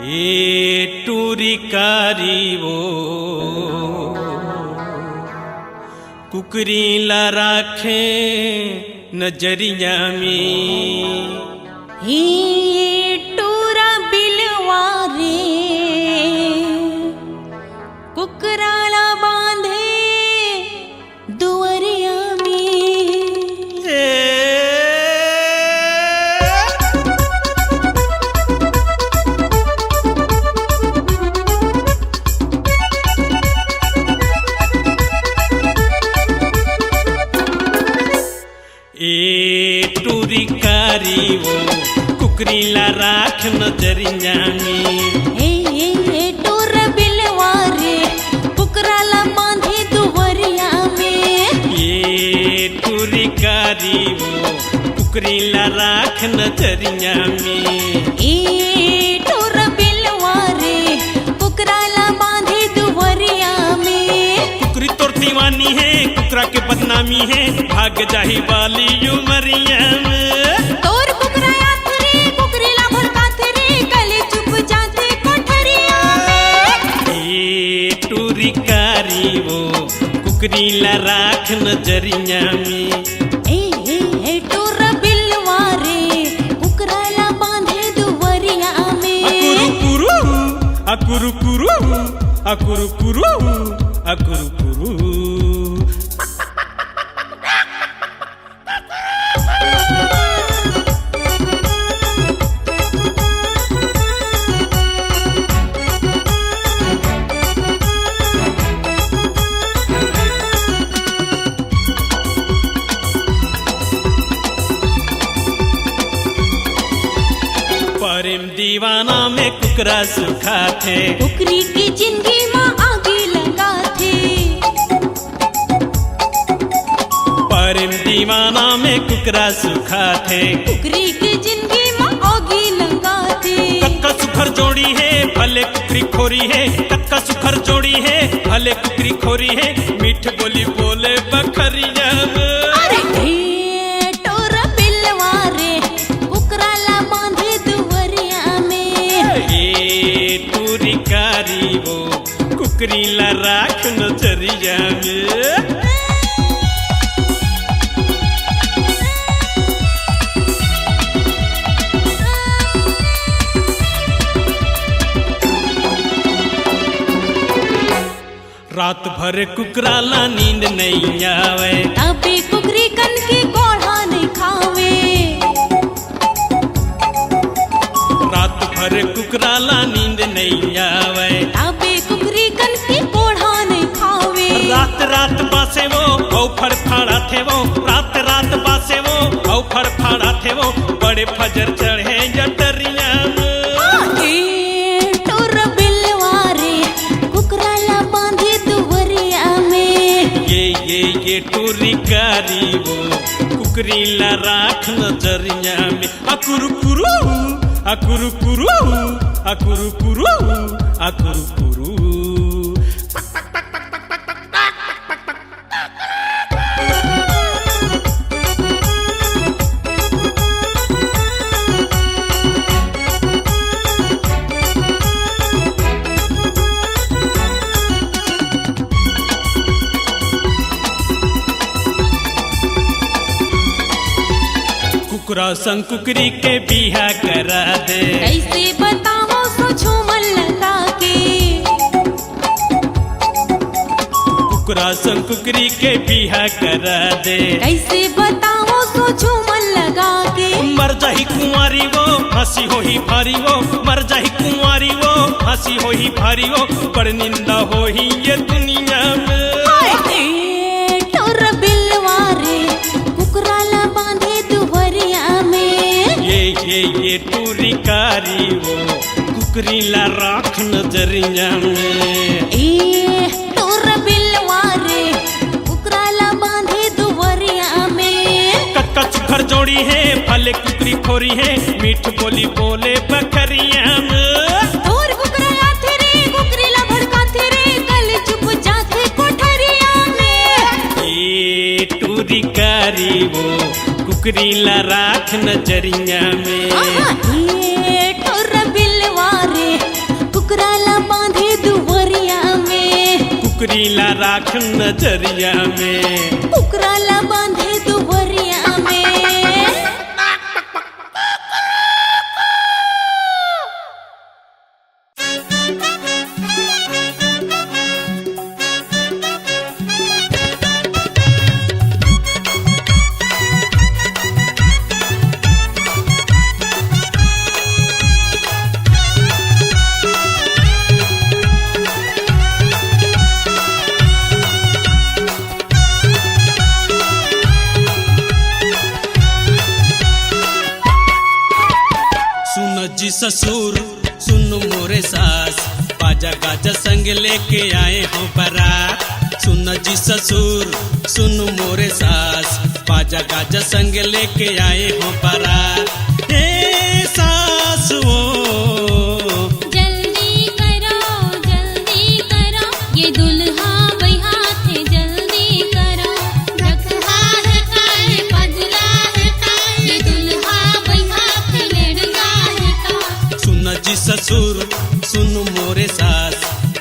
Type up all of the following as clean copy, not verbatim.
ये टूरी कारी वो कुकरी ला राखे नजरिया में। हे टूरा बिलवारे कुकराला बांधे दुवरिया में। ए टूरी कारी वो कुकरी ला राख नजरिया में। हे टूर बिलवारे कुकराला बांधे दुवरिया में। ये टूरी कारी वो कुकरी ला राख नजरिया में। ए टूर बिलवारे कुकराला बांधे दुवरिया में। कुकरी तोर दीवानी है कुकरा के बदनामी है भाग जाही वाली उमरिया में। तोर कुकरा यात्री कुकरीला भड़काते रे गले चुप जाते कोठरिया में। ये टूरी कारी वो कुकरी ला राख नजरिया में। ए टूर बिलवारे कुकराला बांधे दुवरिया में। अकुरु कुरु अकुरु कुरु अकुरु कुरु अकुरु कुरु। प्रेम दीवाना में कुकरा सुखा थे कुकरी की जिंदगी माँ आगे लगा थे। प्रेम दीवाना में कुकरा सुखा थे कुकरी की जिंदगी माँ आगे लगा थे। कक्का सुखर जोड़ी है भले कुकरी खोरी है। कक्का सुखर जोड़ी है भले कुकरी खोरी है मीठ बोली बोले बखरिया में। अरे हे टोर बिलवारे कुकराला बांधे दुवरिया में। ये टूरी कारी वो कुकरी ला राख नजरिया में। रात भर कुकराला नींद नहीं आवे अबे कुकरी कन की गोढ़ा नहीं खावे। रात भर कुकराला नींद नहीं आवे अबे कुकरी कन की गोढ़ा नहीं खावे। रात रात बासे वो औ फड़फड़ा थे वो रात रात बासे वो औ फड़फड़ा थे वो बड़े फजर चढ़े जटरिया में। ए टोर बिलवारे कुकराला बांधे दुवरिया में। ये टूरी कारी वो कुकरी ला राख नजरिया में। अकुरु कुरु अकुरु कुरु अकुरु कुरु अकुरु कुरु। कुकरा संग कुकरी के बिहा करा दे कैसे बताओ सो झूमर लगा के। कुकरा संग कुकरी के बिहा करा दे कैसे बताओ सो झूमर लगा के। मर जाही कुंवारी वो हंसी हो ही भारी वो मर जाही कुंवारी वो हंसी हो ही भारी वो बड़ निंदा हो ही ये दुनिया में। ए टोर बिलवारे कुकराला बांधे दुवरिया में। ये टूरी कारी वो कुकरी ला राख नजरिया में। ए टोर बिलवारे कुकराला बांधे दुवरिया में। कक्का सुखर जोड़ी है भले कुकरी खोरी है मीठ बोली बोले बकरिया में। और कुकरा आते रे कुकरीला भड़काते रे गले चुप जाते कोठरिया में। ये टूरी कारी सारी वो कुकरी ला राख नजरिया में। आहा, ये ठोर बिलवारे कुकराला बांधे दुवरिया में। कुकरी ला राख नजरिया में। कुकराला बांधे दुवरिया में। जी ससुर सुन मोरे सास बाजा गाजा संग लेके आए हो बारात। सुन जी ससुर सुन मोरे सास बाजा गाजा संग लेके आए हो बारात। हे सास वो जल्दी करो ये दुल्हा बैहा थे जल्दी करो। रखा है काहे पगला है काहे ये दुल्हा बैहा थे लड़का है का। सुन जी ससुर सुन मोरे सास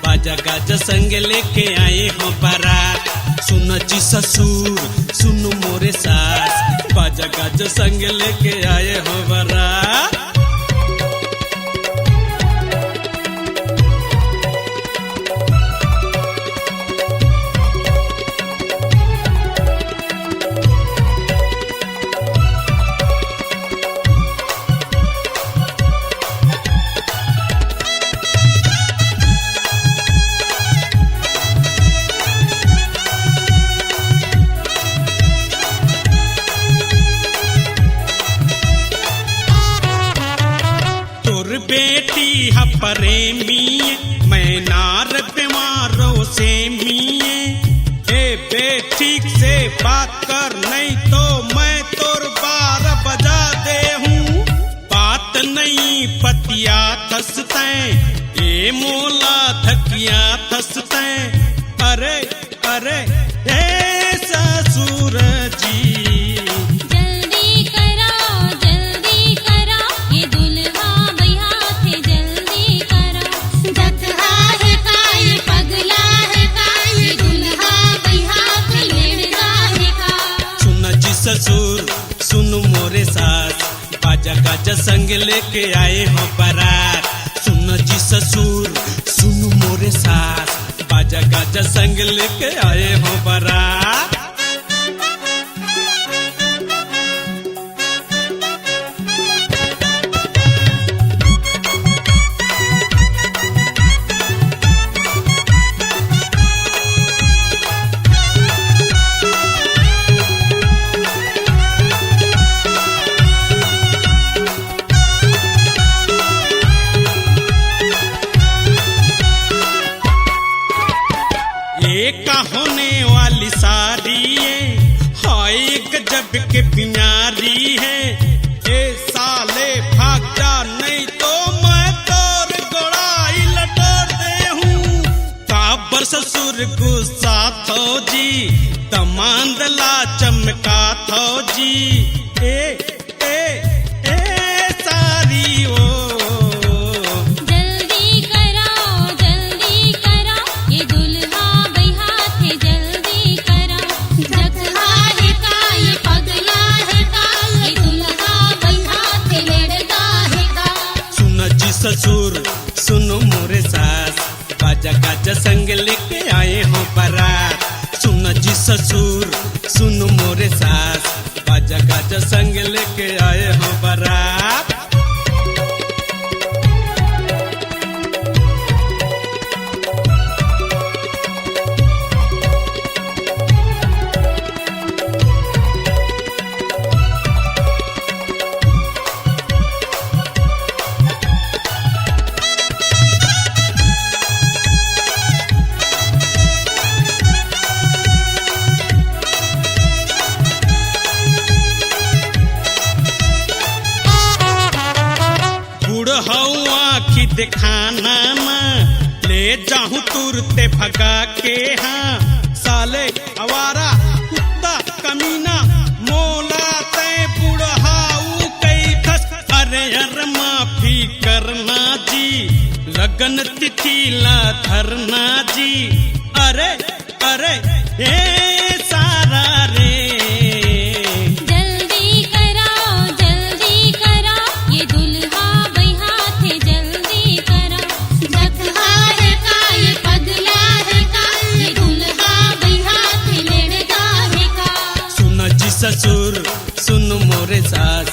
बाजा गाजा संग लेके आए हो बारात। सुन जी ससुर सुन मोरे सास बाजा गाजा संग लेके आए हो बारात। बेटी है प्रेमी मैं नार बीमारों से मिये। ए बेटी से बात कर नहीं तो मैं तोर 12 बजा दे हूँ। बात नहीं पतिया थसते ए मोला धकिया थसते। अरे अरे हे ससुर जी ससुर सुन मोरे सास बाजा गाजा संग लेके आए हो बारात। सुन जी ससुर सुन मोरे सास बाजा गाजा संग लेके आए हो बारात। होने वाली सारी हाय गजब के प्यारी है। ए साले भाग जा नहीं तो मैं तोर गोड़ाई लटोर दे हूँ। काबर ससुर गुस्सा थो जी तमांदला चमका थो जी। ए ए ए सारी ओ ससुर सुन मोरे सास बाजा गाजा संग लेके आए हो बारात। सुन जी ससुर सुन मोरे सास बाजा गाजा संग लेके आए हो बारात। दिखाना ना ले जाऊं तुरते भगा के। हाँ साले आवारा कुत्ता कमीना मोर लगन तिथिला धरना जी, अरे अरे ए सारा रे। जल्दी करो ये दुल्हा बैहा थे जल्दी करो। जगहा है का ये पगला है का, ये दुल्हा बैहा थे लड़का है का। सुन जी ससुर सुन मोरे सास,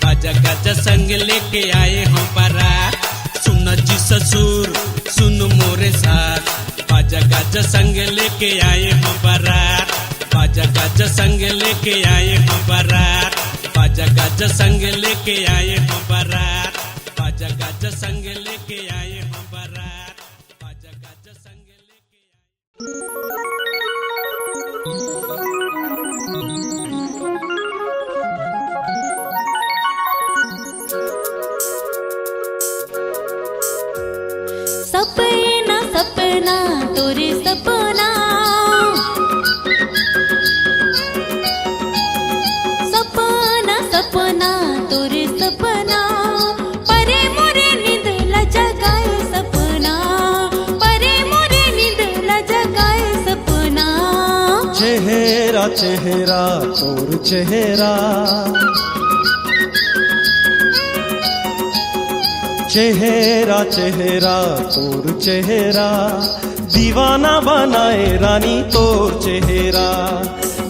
बाजा गाजा संग लेके आए हम बारात। सुन जी ससुर सुन मोरे सास, बाजा गाजा संग लेके आए हम बारात। बाजा गाजा संग लेके आए हम बारात। बाजा गाजा संग लेके आए हम बारात। बाजा गाजा संग लेके आए हम बारात। बाजा गाजा संग लेके सपना सपना तोरे सपना, सपना सपना तोरे सपना। परे मोरे नींद ला जगाए सपना, परे मोरे नींद ला जगाए सपना। चेहरा चेहरा तोर चेहरा, चेहरा चेहरा तोर चेहरा। दीवाना बनाए रानी तोर चेहरा,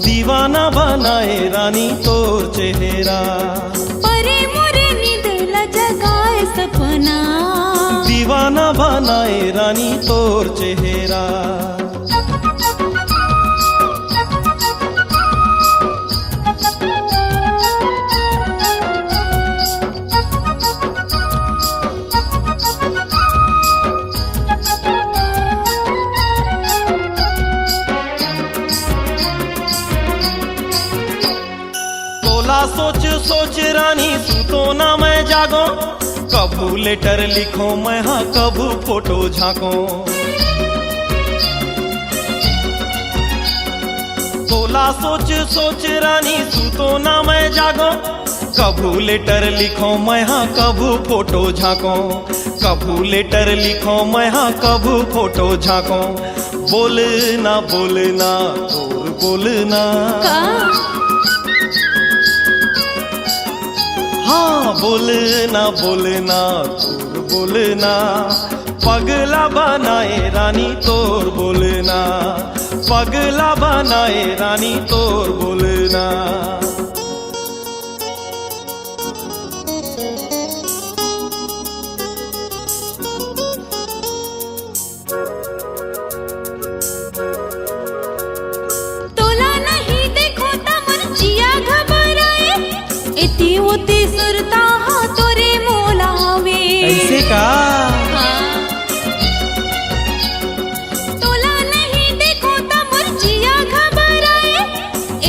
दीवाना बनाए रानी तोर चेहरा। परे मोरे नींद ला जगाए सपना, दीवाना बनाए रानी तोर चेहरा। सोच सोच रानी सूतो ना मैं जागो, कभू लेटर लिखो मैं हाँ कभू फोटो झांको। तोला सोच सोच रानी सूतो ना मैं जागो, कभू लेटर लिखो मैं हाँ कभू फोटो झांको। कभू लेटर लिखो मैं हाँ कभू फोटो झांको। बोलना बोलना तोर बोलना, हाँ बोलना बोलना तोर बोलना। पगला बनाए रानी तोर बोलना, पगला बनाए रानी तोर बोलना। तोला नहीं देखो तमर जिया घबराए, इति उति सुरता हाँ तोरे मोलावे। ऐसे का तोला नहीं देखो तमर जिया घबराए,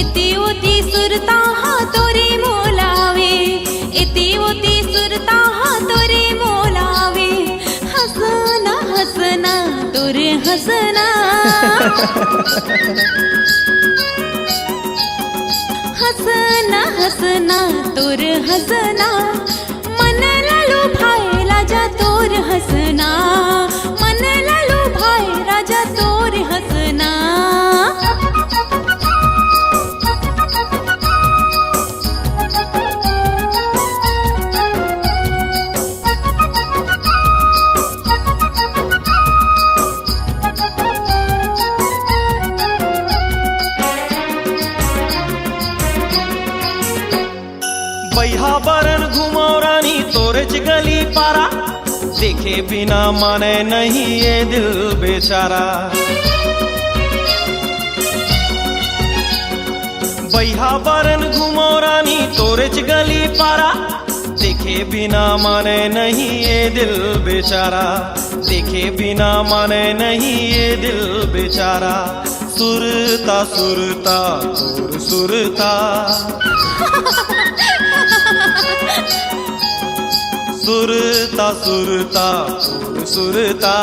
इति उति सुरता हाँ तोरे मोलावे। इति उति सुरता हाँ तोरे मोलावे। हंसना हंसना तोरे हंसना, हंसना हंसना तोर हंसना। मन लालू भाई राजा तोर हंसना, मन लालू भाई राजा तोर हंसना। बैहा बरन घुमो रानी तोरे गली पारा, देखे बिना माने नहीं ये दिल बेचारा। बैहा बरन घुमो रानी तोरे गली पारा, देखे बिना माने नहीं ये दिल बेचारा। देखे बिना माने नहीं ये दिल बेचारा। सुरता सुरता तोर सुरता, सुरता सुरता तोर सुरता।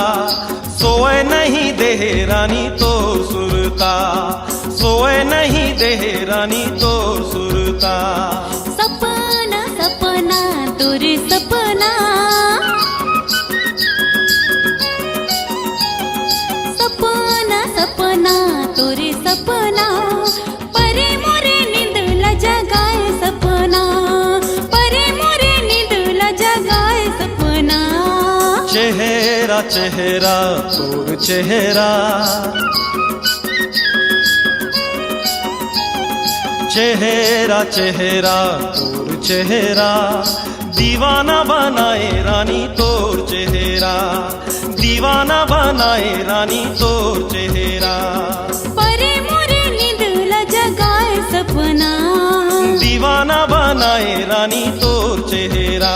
सोए नहीं दे रानी तो सुरता, सोए नहीं दे रानी तो सुरता। सपना सपना तोर सपना, ना सपना तोरे सपना परे मोरे नींद ला जगाए सपना परे मोरे नींद ला जगाए सपना चेहरा चेहरा तोर चेहरा चेहरा चेहरा तोर चेहरा दीवाना बनाए रानी तोर चेहरा दीवाना बनाए रानी तोर चेहरा परे मोरे नींद ला जगाए सपना दीवाना बनाए रानी तोर चेहरा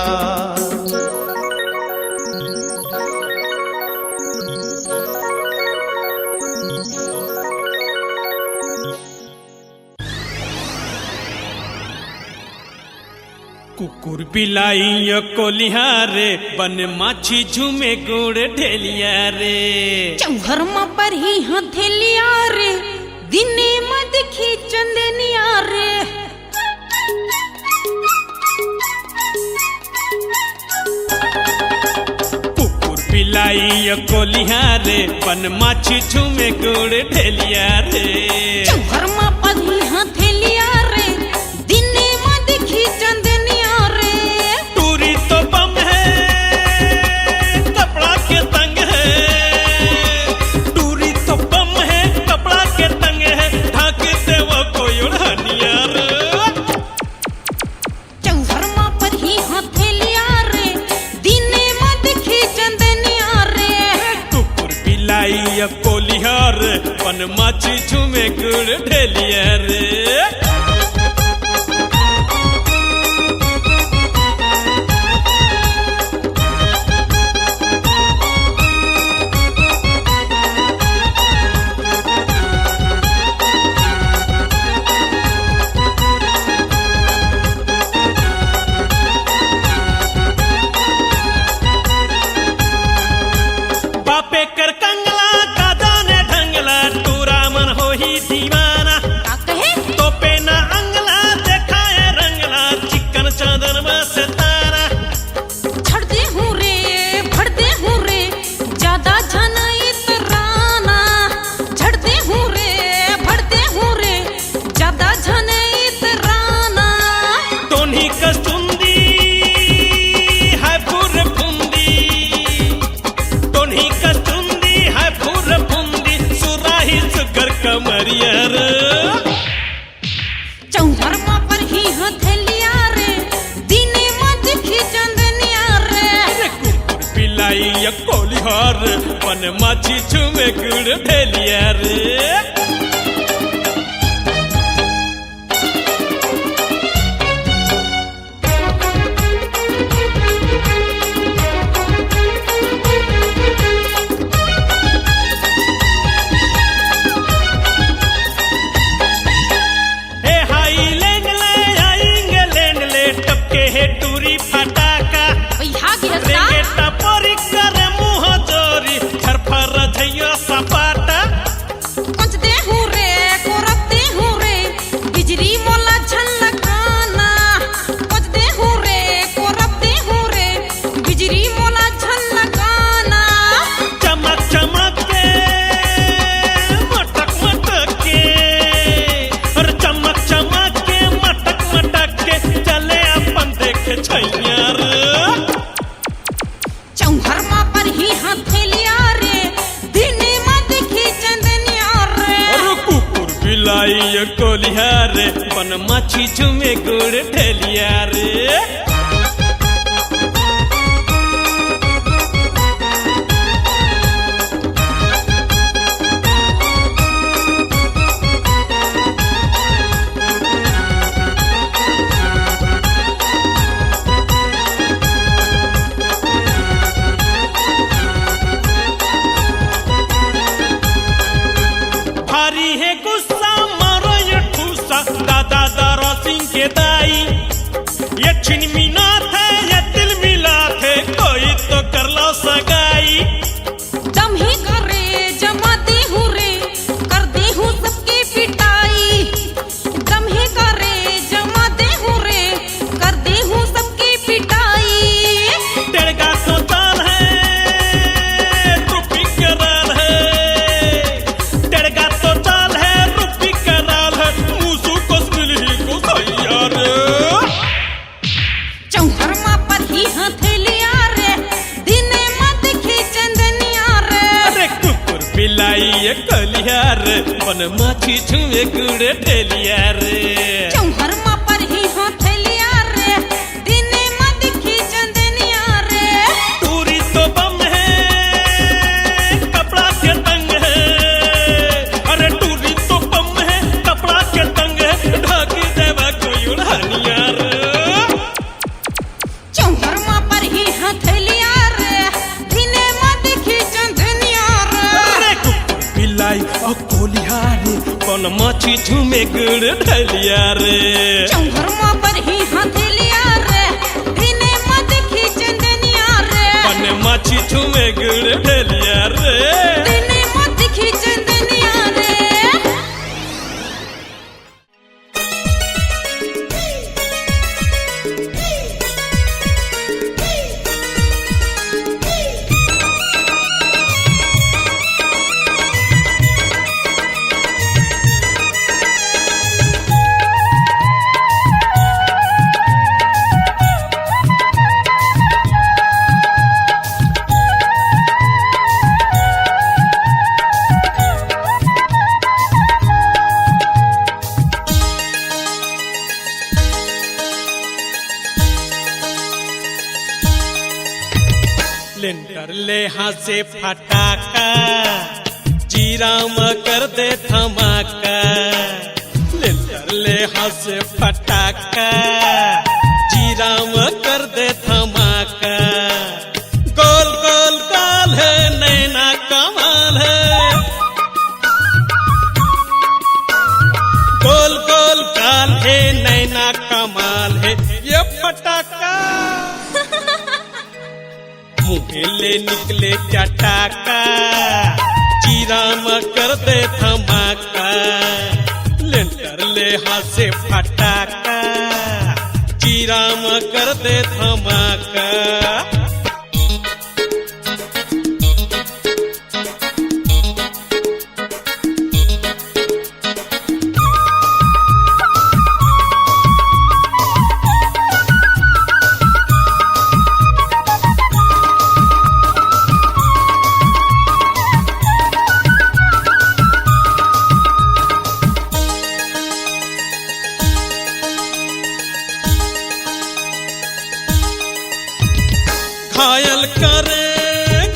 कुकुर बिलाई कोलिहारे बन माछी झूमे गोड़ ढेलिया रे चौहर म पर ही हथेलिया रे दिने मत खींचंदनिया रे कुकुर बिलाई कोलिहारे बन माछी झूमे गोड़ ढेलिया रे चौहर म पर ही हथेलिया रे दिने मत खींचंदनिया रे टूरी तो बम है कपड़ा के तंग है टूरी तो बम है कपड़ा के तंग है ढाकते वो कोई उड़ानिया रे चौहर म पर ही हथेलिया रे दिने मत खींचंदनिया रे कुकुर बिलाई कोलिहार बन माछी झूमे गुड़ ढेलिया रे बापे कर कंगला का जाने ढंगला टूरा मन हो ही दीवाना का कहे तोपे ना अंगला देखाए रंगला चिकन चादर में सितारा छड़ते हूँ रे फड़ते हूँ रे ज्यादा झनाई तराना छड़ते हूँ रे फड़ते हूँ रे ज्यादा झनाई तराना टोनी कस्तुंदी है फुर फुंदी टोनी कस्तुंदी है फुर फुंदी सुराही सुगर कमरिया रे चौहर म पर ही हथेलिया रे दिने मत खींचंदनिया रे कुकुर बिलाई कोलिहार बन माछी झूमे गुड़ ढेलिया रे हे हाई लैंड ले आएंगे लैंड ले टपके है टूरी फटाका भैया की हंसा रेंगे टपोरी करे मुंह जोरी फरफर झैया सपाटा पचते हूँ रे कोरपते हूँ रे बिजली मोला झलकाना पचते हूँ रे कोरपते हूँ रे बिजली मोला झलकाना चमक चमक के मटक मटक के और चमक चमक के मटक मटक के चले अपन देखे छैया रे चौहर म पर ही हथेलिया रे दिने मत खींचंदनिया रे और कुकुर बिलाई कोलिहार बन माछी झूमे गुड़ ढेलिया रे भारी है गुस्सा मारो ये ठूसा दादा दारा सिंह के दाई ये छिनमी नाथ है ये दिल मिला थे कोई तो कर लो सगाई दम ही करे जमाती हूँ रे कर दी हूँ सबकी पिटाई दम ही करे जमाते हूँ रे कर दी हूँ सबकी पिटाई तेरे का तो ताल है तू पिकरार है ढलिया रे बन माछी छुए गुड़ ढेलिया रे चौहर मा पर ही हथेलिया रे दिने मा दिखी चंदनिया रे टूरी तो बम है कपड़ा के तंग है अरे टूरी तो बम है कपड़ा के तंग है ढाकी देवा कोई उड़ानिया रे चौहर मा पर ही हथेलिया रे दिने मा दिखी चंदनिया रे अरे कुकुर बिलाई और कोलिया रे बन माछी झूमे गुड़ ढलिया रे चौहर मा पर ही हथेलिया रे दिने मा दिखी चंदनिया रे बन माछी झूमे गुड़ ढलिया रे दिने मा दिखी चंदनिया रे लेंटर ले हासे फटाका जीरा म कर दे धमाका लेंटर ले हासे फटाका जीरा म कर दे धमाका गोल गोल गाल है नैना कमाल है गोल गोल गाल है नैना कमाल है ये फटाका मुँह निकले चटाका जीरा म कर दे धमाका लेंटर ले हासे फटाका जीरा म कर दे धमाका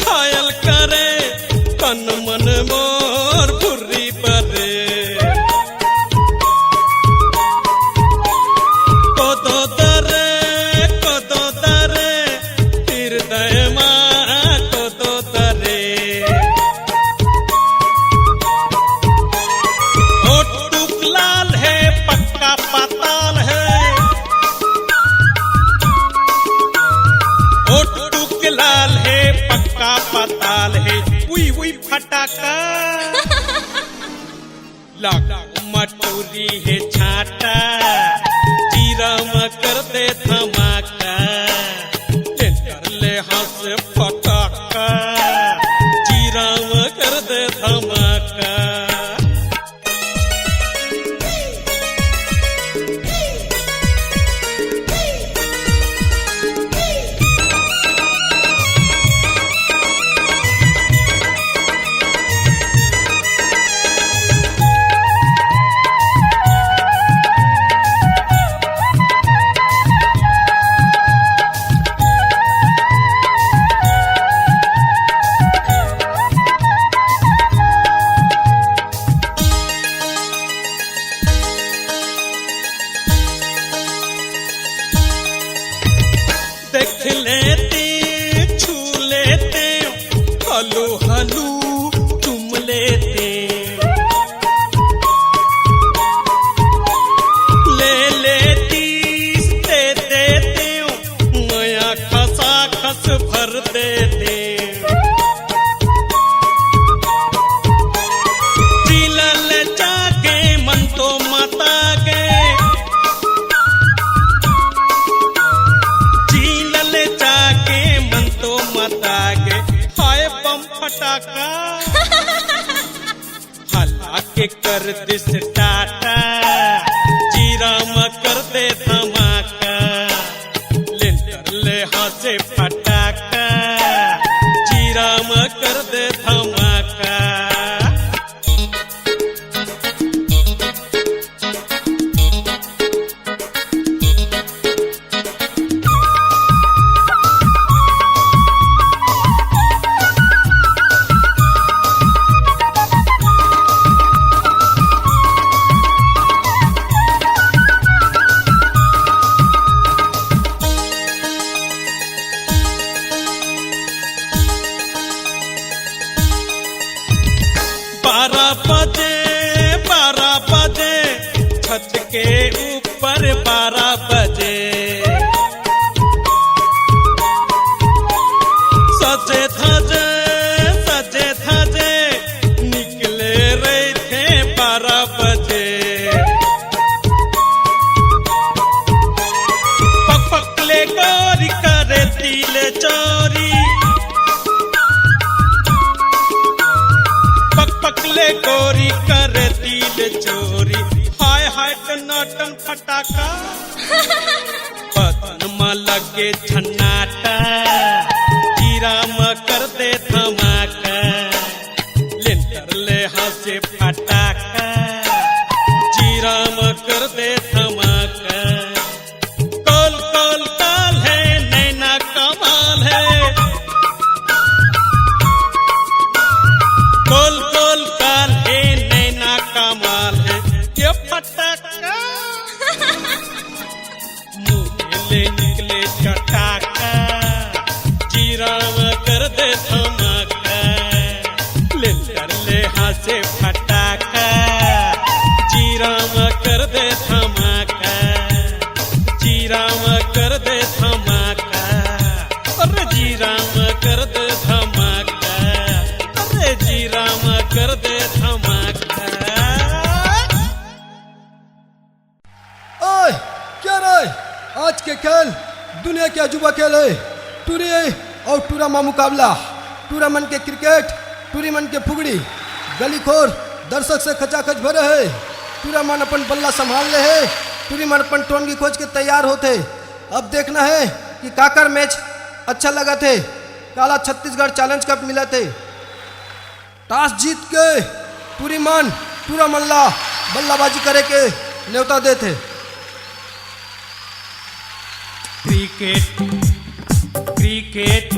घायल करे तन मन मोर फुर्री परे कोदो दरे हृदय माँ कोदो दरे होठ टूक लाल है पक्का पाताल है होठ टूक लाल है पक्का पाताल है उई उई फटाका लागा मटूरी है छाटा जीरा म कर दे धमाका लेंटर ले हास फटाका जीरा म कर दे धमाका देख लेते छू लेते हलू हलू चुम लेते ले लेती दे देते नया खसा खस भर देते जिलल जाके मन तो माता गे जाके मन तो मता गे हाय बम फटाका हला के कर दिस टाटा जीरा म कर दे धमाका लेंटर ले हासे फटाका जीरा म कर दे धमाका 12 बजे। पक पकले गोरी करे तिल चोरी, पक पकले गोरी करे तिल चोरी। हाय हाय टनाटन फटाका, बदन में लगे झन्नाटा, जीरा में कर दे धमाका, लेंटर ले हंसे फटाका, जीरा में कर दे धमाका। कॉल कॉल कॉल है नैना कमाल है, कॉल कॉल कॉल है नैना कमाल है। ये फटाका मुंह ले निकले चटाका, जीरा में कर दे धमाका, लेंटर ले हंसे फटाका, जीरा में कर दे धमाका, जीरा में कर दे धमाका, अरे जीरा में कर दे धमाका, अरे जीरा में कर दे धमाका। ओए क्या रे, आज के खेल दुनिया के अजूबा खेल है। टूरी और टूरामा मुकाबला, टूरामन के क्रिकेट, टूरीमन के फुगड़ी, गलीखोर दर्शक से खचाखच भरे है। टूरामन अपन बल्ला संभाल ले है, टूरीमन अपन टोन की खोज के तैयार होते। अब देखना है कि काकर मैच अच्छा लगा थे। काला छत्तीसगढ़ चैलेंज कप मिला थे। टॉस जीत के टूरीमन टूरामल्ला बल्लाबाजी करे के न्योता देते। क्रिकेट क्रिकेट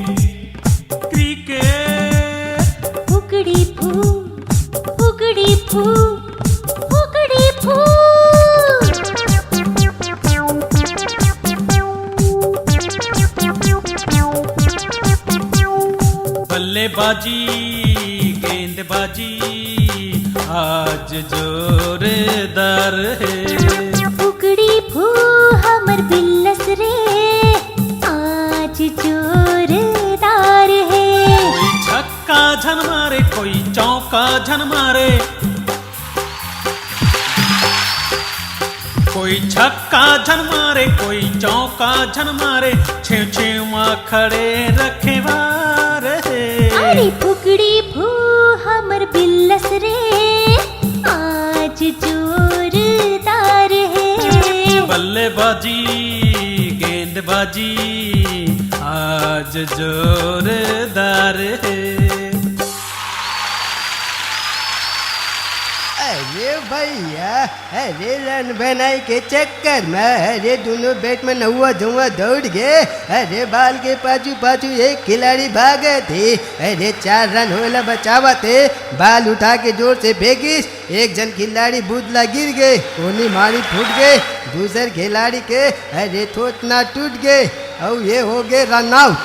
क्रिकेट, फुगड़ी फू, फुगड़ी फू, फुगड़ी फू। बल्लेबाजी गेंदबाजी आज जोरदार है। फुगड़ी फू हमर बिल्लस रे, आज जोरदार है। कोई छक्का झन मारे, कोई चौका झन मारे, कोई छक्का झन मारे, कोई चौका झन मारे, छेव छेव माँ खड़े रखे बार है। अरे फुगड़ी फू हमर बिल्लस रे, आज जोरदार है। बल्लेबाजी गेंदबाजी आज जोरदार है। अरे भैया, अरे रन बनाई के चक्कर में अरे दोनों बैट्समैन हुआ धुआं दौड़ गए। अरे बाल के पाछू पाछू एक खिलाड़ी भागे थे। अरे 4 रन होला बचावा थे। बाल उठा के जोर से फेंकिस, एक जन खिलाड़ी बुदला गिर गए, कोनी मारी फूट गए। दूसरे खिलाड़ी के अरे थोतना टूट गए और ये हो गए रन आउट।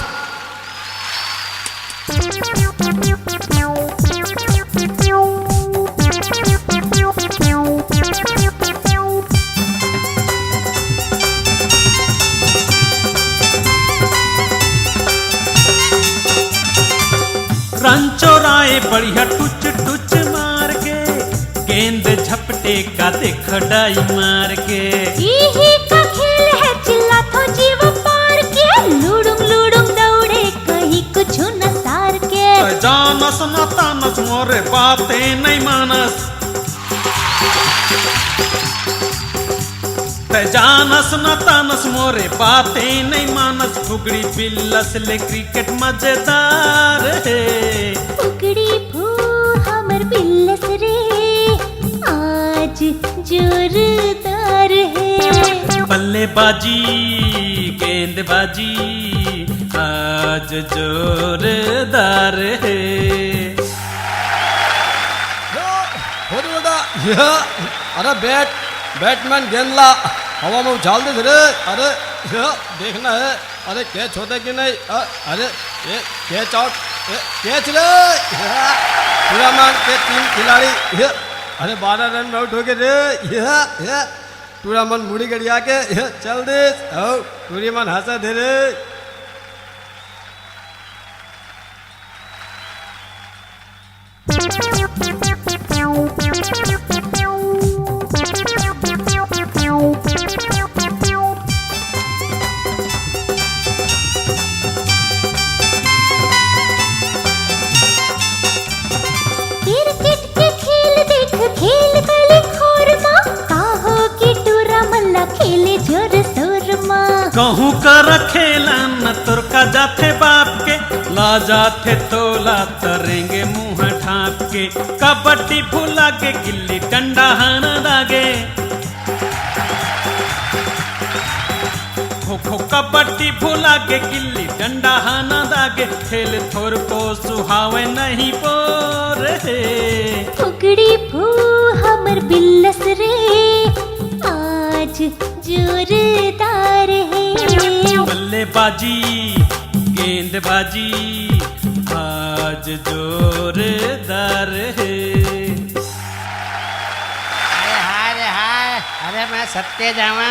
रन चौराए बढ़िया टुच टुच मार के, गेंद झपटे का देख डाई मार के। यही का खेल है चिल्ला तो जीव पार के, लुडुम लुडुम दौड़े कहीं कुछ न सार के। जानस न तानस मोरे बातें नहीं मानस, जानस न तानस मोरे बातें नहीं मानस। फुगड़ी बिल्लस ले क्रिकेट मजेदार है। फुगड़ी फू हमर बिल्लस रे, आज जोरदार है। बल्लेबाजी गेंदबाजी आज जोरदार है। अरे बैटमैन गेंदला हवा में उछाल दे रे। अरे देखना है, अरे कैच होता है कि नहीं। अरे ये कैच आउट, कैच रे। टूरामन के 3 खिलाड़ी अरे 12 रन में आउट हो गए रे। टूरामन मुड़ी गड़िया के चल दे। टूरीमन हंसा दे रे। कहूँ का रखेला न तुर का जाते बाप के, ला जाते तोला तरेंगे मुँह ढाप के। कबड्डी भुला के गिल्ली डंडा हाना लागे, खो खो कबड्डी भुला के गिल्ली डंडा हाना दागे। खेल थोर को सुहावे नहीं बोर हे। फुकड़ी फू हमर बिल्लस रे, आज जोरदार है। बल्लेबाजी गेंदबाजी आज जोरदार है। अरे हाय रे हाय, अरे मैं सत्य जावा,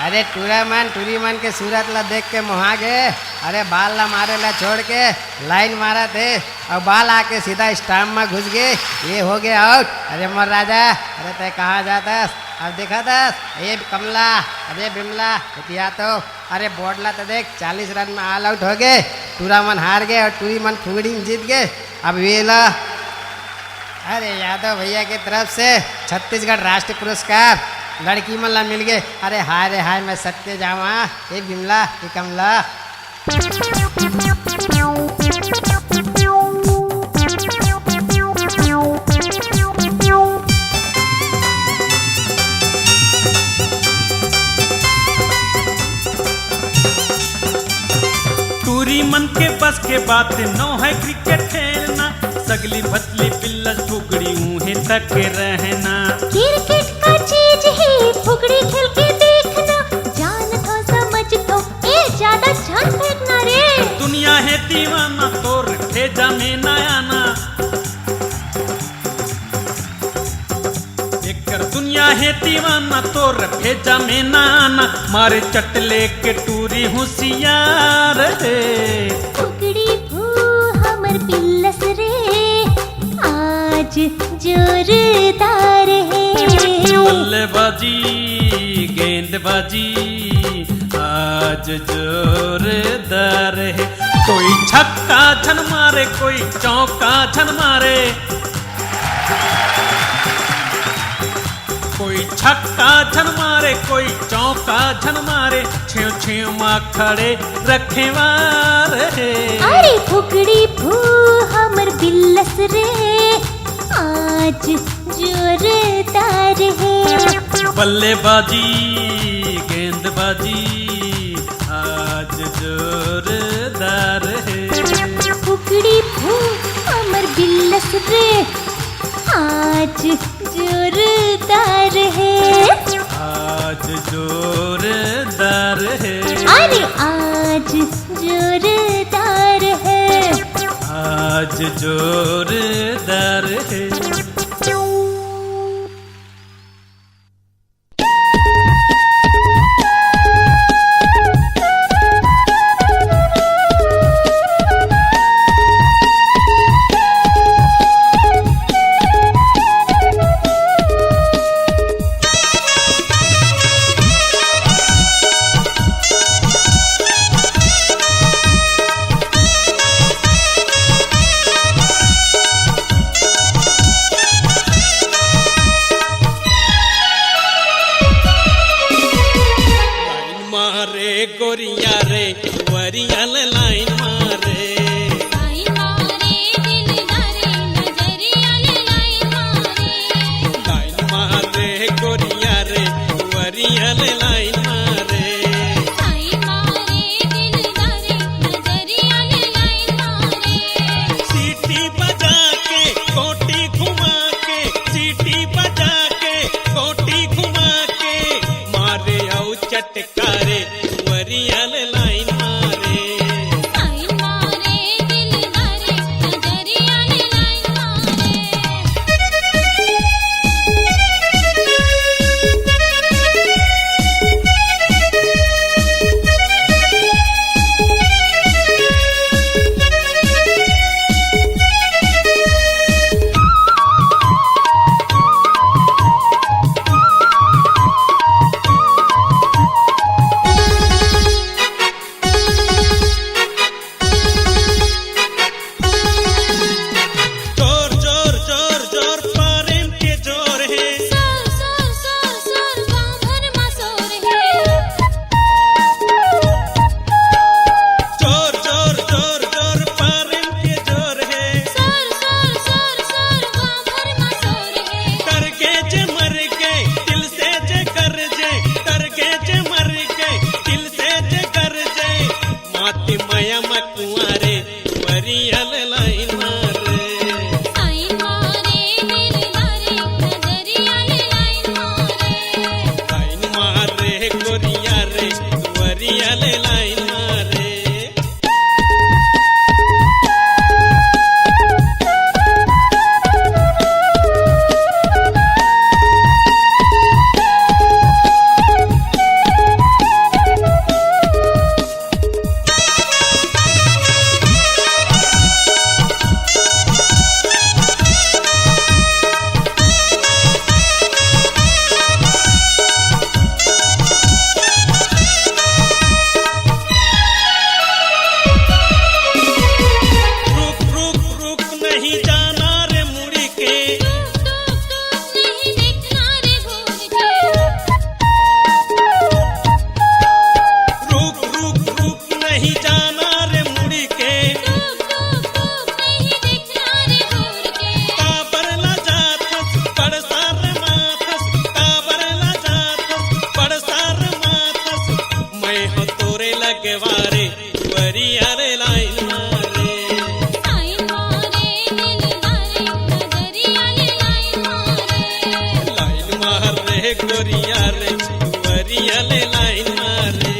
अरे टूरामन टूरीमन के सूरत ला देख के मोहा गए। अरे बाल ला मारे ला छोड़ के लाइन मारा थे और बाल आके सीधा स्टाम्प में घुस गए, ये हो गया आउट। अरे मोर राजा, अरे तय कहाँ जाता? अब देखा था ये कमला, अरे बिमला इतिहा तो, अरे बोर्ड ला तो देख 40 रन में ऑल आउट हो गए। टूरामन हार गए और टूरीमन फुगड़ी में जीत गए। अब ये ला, अरे यादव भैया की तरफ से छत्तीसगढ़ राष्ट्रीय पुरस्कार लड़की मल्ला मिल गए। अरे हाय रे हाय, मैं सत्य जावा, ये बिमला ये कमला। टूरी मन के बस के बात नो है क्रिकेट खेलना, सगली भतली पिल्लस फुगड़ी ऊहे तक रहना। क्रिकेट का चीज है फुगड़ी खेल के देखना, जान तो समझ तो ये ज्यादा जान फेंकना रे। दुनिया है दीवाना तोर भेजा में न आना, एकर दुनिया है दीवाना तोर भेजा में न आना। मारे चटले के टूरी होशियार है। फुगड़ी फू हमर बिल्लस रे, आज जोरदार है। बल्लेबाजी गेंदबाजी आज जोरदार है। कोई छक्का छन मारे, कोई चौका छन मारे, कोई छक्का छन मारे, कोई चौका छन मारे। छेव छेव माँ खड़े रखे वार है। अरे फुगड़ी फू हमर बिल्लस रे, आज जोरदार है। बल्लेबाजी गेंदबाजी आज जोरदार है। फुगड़ी फू हमर बिल्लस रे, आज जोरदार है। आज जोरदार है। अरे आज जोरदार है। आज जोरदार है। गोरिया रे वरियल लाइन मारे, लाइन मारे दिलदारे नजरिया ले लाइन मारे, लाइन मारे गोरिया रे वरियल लाइन मारे, लाइन मारे दिलदारे नजरिया ले लाइन मारे। सीटी बजा के कोटी घुमा के, सीटी बजा के कोटी घुमा के मारे औ चटकारे वरियल लाइन मारे, लाइन मारे दिलदारे नजरिया ले लाइन मारे। मतवारे दुवरिया रे लाइन मारे लाइन मारे दिलदारे नजरिया ले लाइन मारे लाइन मार रे गोरिया रे दुवरिया ले लाइन मारे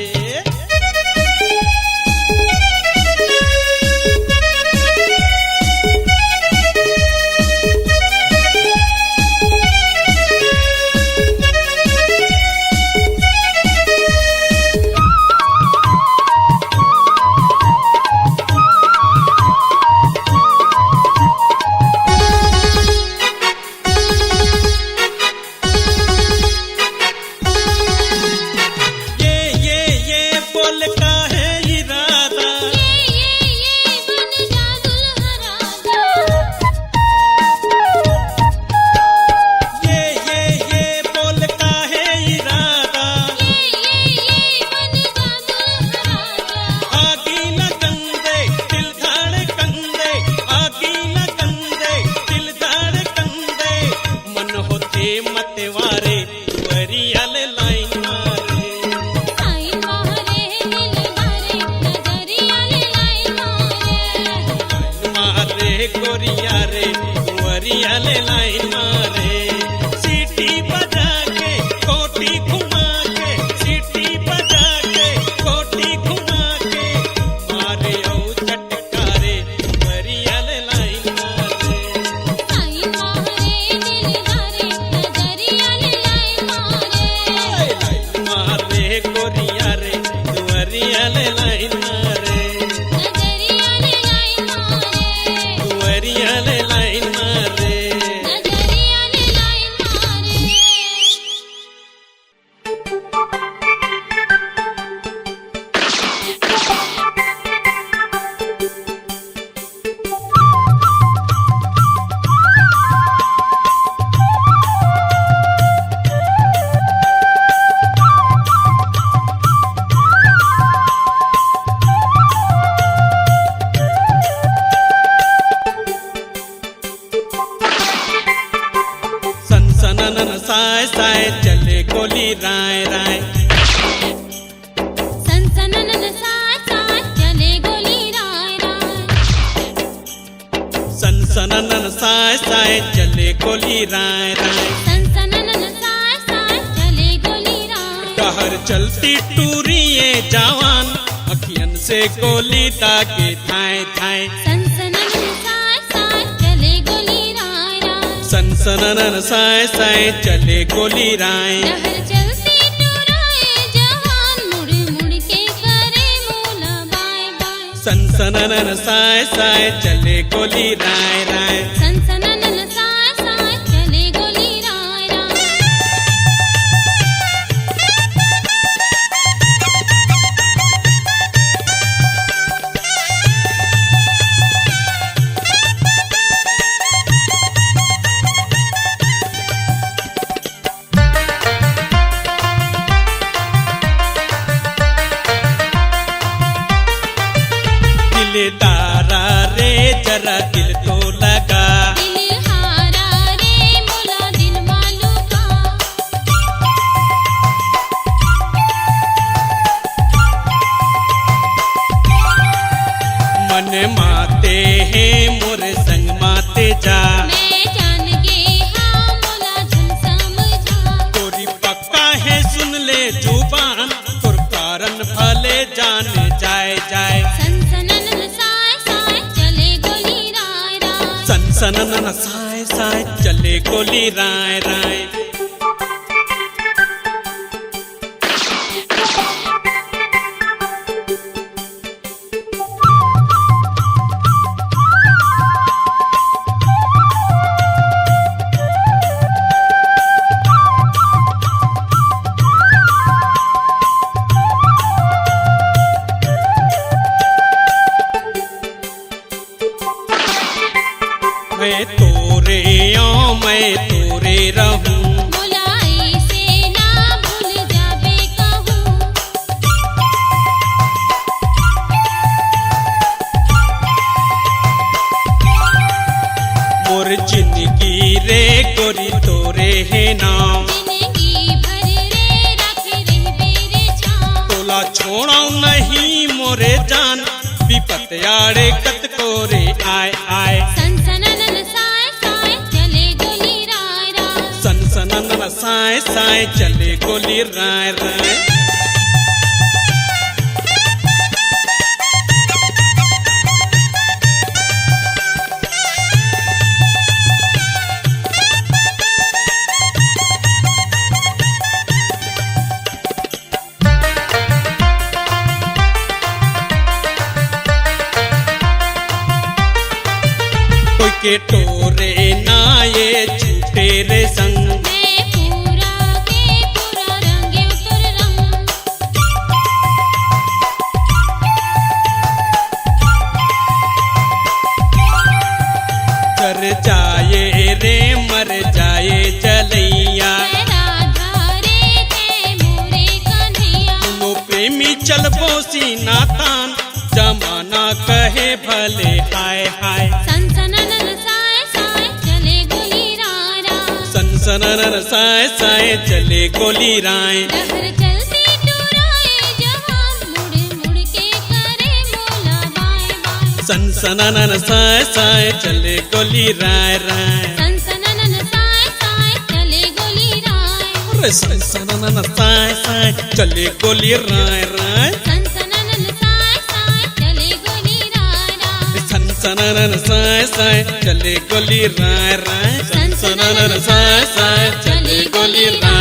ये बोल का है इरादा ये बन जा दुल्हा राजा ये बोल का है इरादा ये बन जा दुल्हा राजा आगी न कंदे दिल धड़कंदे आगी न कंदे दिल धड़कंदे मन होते मतवारे दुवरिया ले लाइन मारे लाइन मारे दिलदारे नजरिया ले लाइन मारे मारे गोरिया रे दुवरिया ले लाइन मारे सीटी बजा के कोठी घुमा के सीटी बजा के कोठी घुमा के मारे ओ चटकारे दुवरिया ले लाइन मारे लाइन मारे दिलदारे नजरिया ले लाइन मारे लाइन मारे गोरिया रे दुवरिया ले लाइन मारे नजरिया ले लाइन मारे दुवरिया ले लाइन मारे नजरिया ले लाइन मारे सनसनन साय साय चले गोली राय राय सनसनन साथ साथ चले गोली राय राय सनसनन साय साय चले गोली राय राय सनसनन साथ साथ चले गोली राय कहर चलती टूरिए जवान अखियन से गोली दागे थाए थाए सनसनन साथ साथ चले गोली राय राय सनसनन साय साय चले गोली राय लहर चलती टुराए जवान मुड़ मुड़ के करे मोला बाय बाय सनसनन साय साय चले गोली राय राय सनसनन साथ साथ चले गोली राय राय दिलदारा रे जरा दिल तो लगा दिल हारा रे मोला दिल मालू का मन माते हैं मोरे संग माते जा मैं जान गे हाँ मोला झन समझा तोरी पक्का है सुन ले जुबान तुर कारण भले जाने जाए जाए सनसनन साय साय चले गोली राय राय सनसनन साय साय चले गोली राय राय मैं तोरे आऊं मैं तोरे रहूं मोलाई से ना भूल जाबे कहूँ मोर जिंदगी रे गोरी तोरे है नाम जिंदगी भर रे रख रहबे रे छाँव तोला छोड़ा नहीं पतयाड़े कत कोरे आए आए सनसनन साए साए चले गोली राय राय सनसनन साए साए चले गोली राय राय कोई के टोरे नाये छूटे रे संग मैं पूरा के पूरा रंगे उतर रंग कर जाए रे मर जाए चलैया मैं राधा रे ते मोरे कन्हैया दोनों प्रेमी चल बोसी नातान जमाना कहे भले हाय हाय सनसनन साए साए चले गोली राय राय सनसनन साए साए चले गोली राय लहर चलती टुराए जहान मुड़ मुड़ के करे मोला बाय बाय सनसनन साए साए चले गोली राय राय सनसनन साए साए चले गोली राय अरे सनसनन साए साए चले गोली राय राय सनसनन साए साए चले गोली राय राय सनसनन साए साए चले गोली राय राय सनसनन साए साए चले गोली राय